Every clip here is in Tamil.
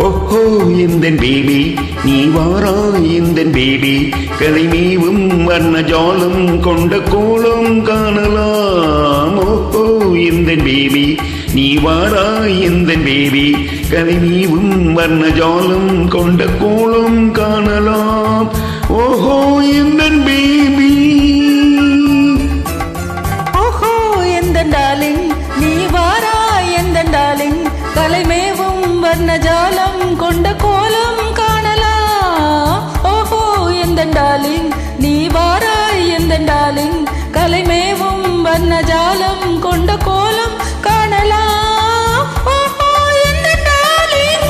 ஓஹோ எந்தன் பேபி நீ வாராய் எந்தன் பேபி கலைமேவும் வர்ண ஜாலம் கொண்ட கோலம் காணலாம். ஓஹோ எந்தன் பேபி நீ வாராய் எந்தன் பேபி கலைமேவும் வர்ண ஜாலம் கொண்ட கோலம் காணலாம். ஓஹோ எந்தன் பேபி ஓஹோ எந்தன் டார்லிங் நீ வாராய் எந்தன் டார்லிங் கலைமேவும் வர்ண ஜாலம் கொண்ட கோலம் காணலாம். ஓஹோ எந்தன் டார்லிங் நீ வாராய் எந்தன் டார்லிங் கலைமேவும் வர்ண ஜாலம் கொண்ட கோலம் காணலாம். ஓஹோ எந்தன் டார்லிங்.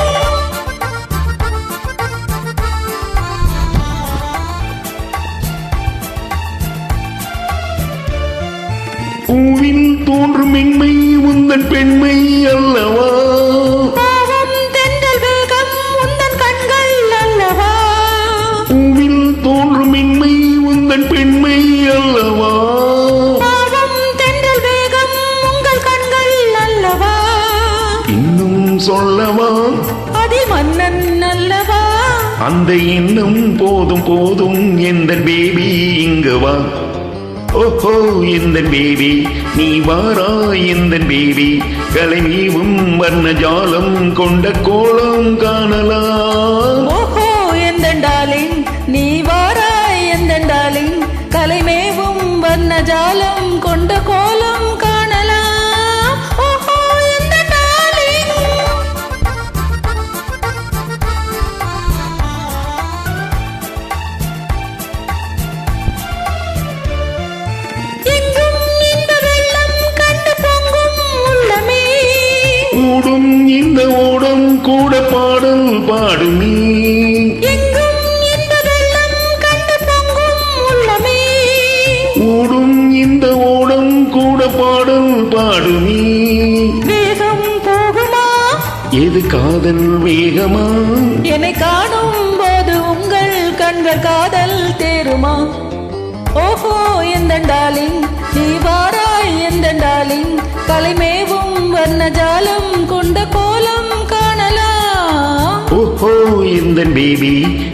பூவில் தோன்றும் மென்மை உந்தன் பெண்மை அல்லவா, பாவம் தென்றல் வேகம் உந்தன் கண்கள் அல்லவா, பூவில் தோன்றும் மென்மை உந்தன் பெண்மை அல்லவா, பாவம் தென்றல் வேகம் உங்கள் கண்கள் அல்லவா, இன்னும் சொல்லவா அதில் மன்னன் அல்லவா, அந்த எண்ணம் போதும் போதும் எந்தன் பேபி இங்கு வா. ஓஹோ எந்தன் பேபி நீ வாராய் எந்தன் பேபி கலைமேவும் வர்ண ஜாலம் கொண்ட கோலம் காணலாம். ஓஹோ எந்தன் டார்லிங் நீ வாராய் எந்தன் டார்லிங் கலைமேவும் வர்ண ஜாலம் கொண்ட கோலம் காணலாம். ஓஹோ எந்தன் டார்லிங். எங்கும் இந்த வெள்ளம் கண்டு பொங்கும் உள்ளமே, ஓடும் இந்த ஓடம் கூட பாடல் பாடும் நீ, எங்கும் இந்த வெள்ளம் கண்டு பொங்கும் உள்ளமே, ஓடும் இந்த ஓடம் கூட பாடல் பாடும் நீ. வேகம் போகுமா எது காதல் வேகமா, என்னை காணும் போது உங்கள் கண்கள் காதல் தேருமா. ஓஹோ எந்தன் டார்லிங் நீ வாராய் எந்தன் டார்லிங் கலைமேவும் வர்ண ஜாலம் கொண்ட கோலம் காணலாம். ஓஹோ எந்தன் பேபி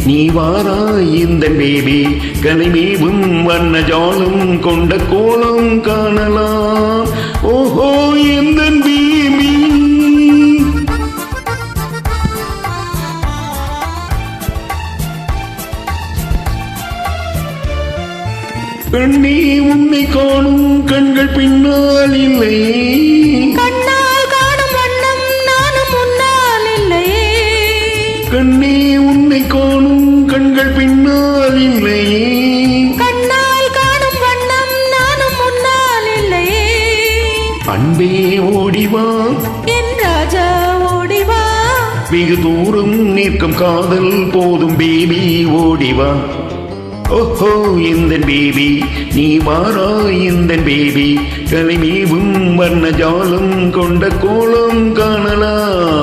நீ வாராய் எந்தன் பேபி கலைமேவும் வர்ண ஜாலம் கொண்ட கோலம் காணலாம். ஓஹோ எந்தன் பேபி. கண்ணே உன்னை காணும் கண்கள் பின்னால் இல்லை, கண்ணால் காணும் வண்ணம் நானும் முன்னால் இல்லையே, கண்ணே உன்னை காணும் கண்கள் பின்னால் இல்லை, கண்ணால் காணும் வண்ணம் நானும் முன்னால் இல்லையே, அன்பே ஓடிவா என் ராஜா ஓடிவா, வெகு தூரம் நிற்கும் காதல் போதும் பேபி ஓடிவா. ஓஹோ எந்தன் பேபி நீ வாராய் எந்தன் பேபி கலைமேவும் வர்ண ஜாலம் கொண்ட கோலம் காணலாம்.